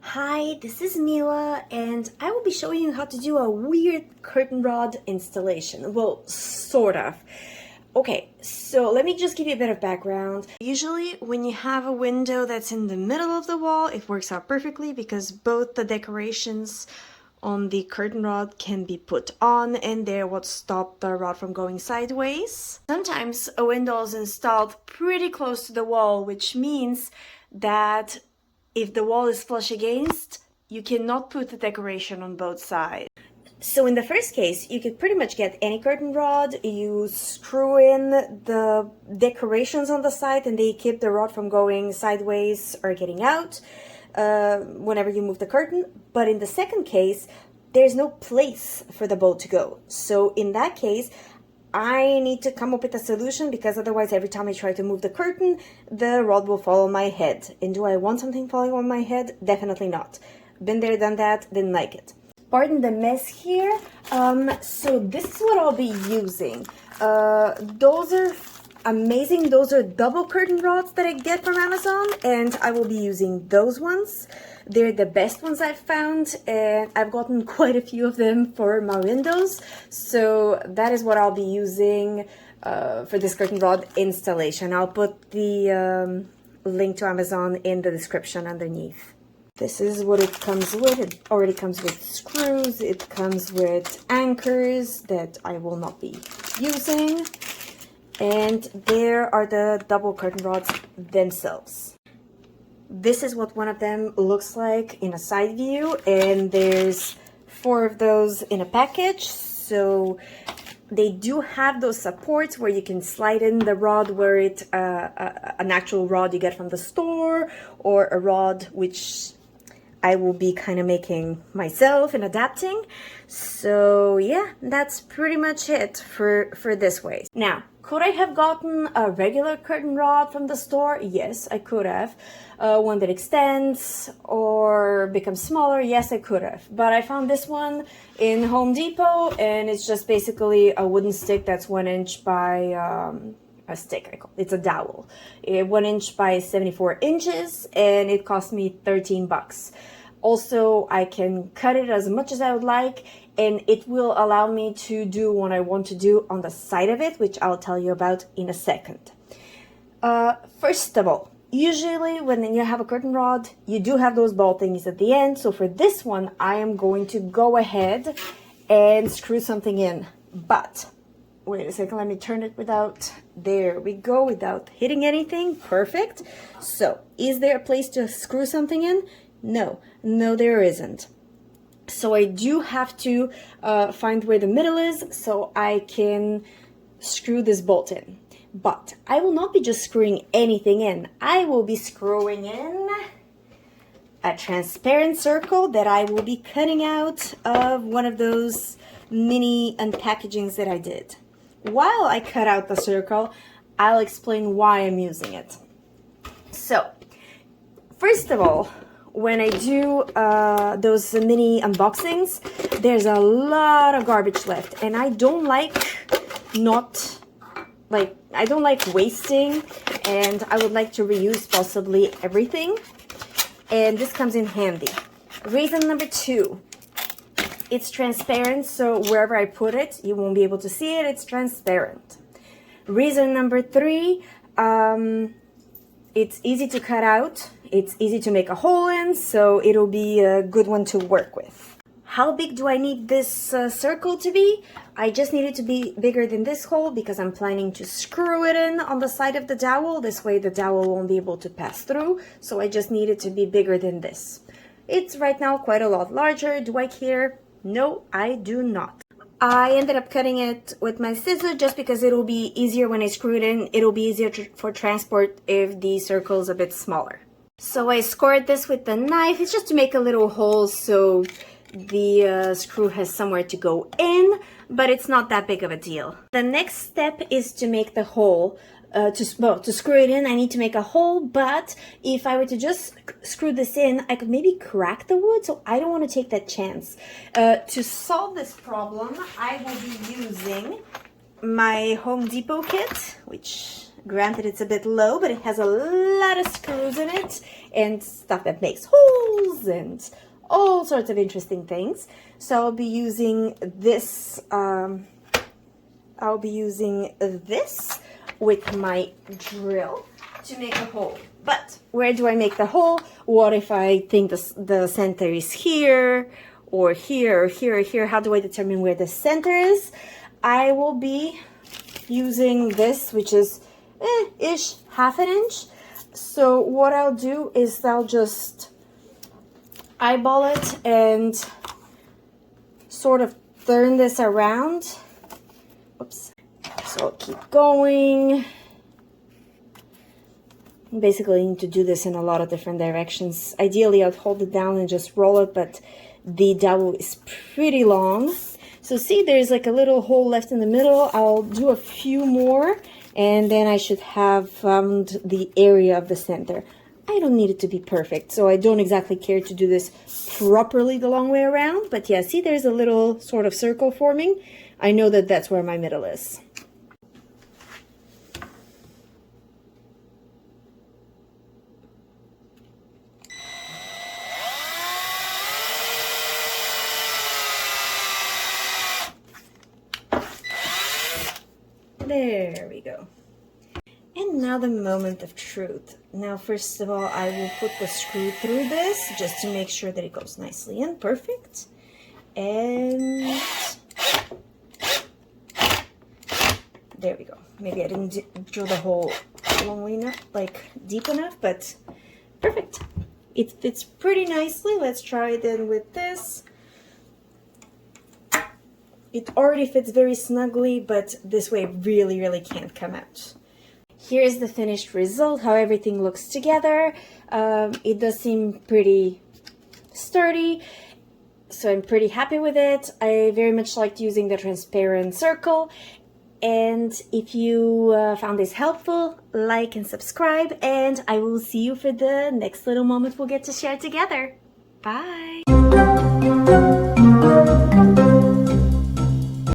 Hi, this is Mila, and I will be showing you how to do a weird curtain rod installation. Well, sort of. Okay, so let me just give you a bit of background. Usually, when you have a window that's in the middle of the wall, it works out perfectly because both the decorations on the curtain rod can be put on, and they're what stop the rod from going sideways. Sometimes a window is installed pretty close to the wall, which means that if the wall is flush against, you cannot put the decoration on both sides. So in the first case, you could pretty much get any curtain rod, you screw in the decorations on the side and they keep the rod from going sideways or getting out whenever you move the curtain. But in the second case, there's no place for the bolt to go. So in that case, I need to come up with a solution because otherwise every time I try to move the curtain, the rod will fall on my head. And do I want something falling on my head? Definitely not. Been there, done that, didn't like it. Pardon the mess here. So this is what I'll be using. Those are amazing. Those are double curtain rods that I get from Amazon, and I will be using those ones. They're the best ones I've found, and I've gotten quite a few of them for my windows. So that is what I'll be using for this curtain rod installation. I'll put the link to Amazon in the description underneath. This is what it comes with. It already comes with screws. It comes with anchors that I will not be using. And there are the double curtain rods themselves. This is what one of them looks like in a side view, and there's 4 of those in a package. So they do have those supports where you can slide in the rod where it an actual rod you get from the store, or a rod which I will be kind of making myself and adapting. So yeah, that's pretty much it for this way. Now, could I have gotten a regular curtain rod from the store? Yes, I could have. One that extends or becomes smaller? Yes, I could have. But I found this one in Home Depot, and it's just basically a wooden stick that's 1 inch by a stick, I call it. It's a dowel. 1 inch by 74 inches, and it cost me 13 bucks. Also, I can cut it as much as I would like, and it will allow me to do what I want to do on the side of it, which I'll tell you about in a second. First of all, usually when you have a curtain rod, you do have those ball thingies at the end. So for this one, I am going to go ahead and screw something in. But wait a second, let me turn it without, there we go, without hitting anything. Perfect. So is there a place to screw something in? No, there isn't. So I do have to find where the middle is so I can screw this bolt in. But I will not be just screwing anything in. I will be screwing in a transparent circle that I will be cutting out of one of those mini unpackagings that I did. While I cut out the circle, I'll explain why I'm using it. So, first of all, when I do those mini unboxings, there's a lot of garbage left, and I don't like wasting, and I would like to reuse possibly everything, and this comes in handy. Reason number 2, it's transparent, so wherever I put it, you won't be able to see it. It's transparent. Reason number 3, it's easy to cut out. It's easy to make a hole in, so it'll be a good one to work with. How big do I need this circle to be? I just need it to be bigger than this hole because I'm planning to screw it in on the side of the dowel. This way the dowel won't be able to pass through, so I just need it to be bigger than this. It's right now quite a lot larger. Do I care? No, I do not. I ended up cutting it with my scissors just because it'll be easier when I screw it in. It'll be easier for transport if the circle is a bit smaller. So I scored this with the knife. It's just to make a little hole so the screw has somewhere to go in, but it's not that big of a deal. The next step is to make the hole. To screw it in, I need to make a hole, but if I were to just screw this in, I could maybe crack the wood, so I don't want to take that chance. To solve this problem, I will be using my Home Depot kit, which Granted, it's a bit low, but it has a lot of screws in it and stuff that makes holes and all sorts of interesting things. So I'll be using this. I'll be using this with my drill to make a hole. But where do I make the hole? What if I think the center is here or here or here or here? How do I determine where the center is? I will be using this, which is ish half an inch. So what I'll do is I'll just eyeball it and sort of turn this around. Oops. So I'll keep going. Basically, you need to do this in a lot of different directions. Ideally, I'd hold it down and just roll it, but the dowel is pretty long. So see, there's like a little hole left in the middle. I'll do a few more, and then I should have found the area of the center. I don't need it to be perfect, so I don't exactly care to do this properly the long way around. But yeah, see, there's a little sort of circle forming. I know that that's where my middle is. There we go. And now the moment of truth. Now, first of all, I will put the screw through this just to make sure that it goes nicely in. Perfect. And there we go. Maybe I didn't drill the hole long enough, like deep enough, but perfect. It fits pretty nicely. Let's try it then with this. It already fits very snugly, but this way it really can't come out. Here's the finished result, how everything looks together. It does seem pretty sturdy, so I'm pretty happy with it. I very much liked using the transparent circle. And if you found this helpful, like and subscribe, and I will see you for the next little moment we'll get to share together. Bye!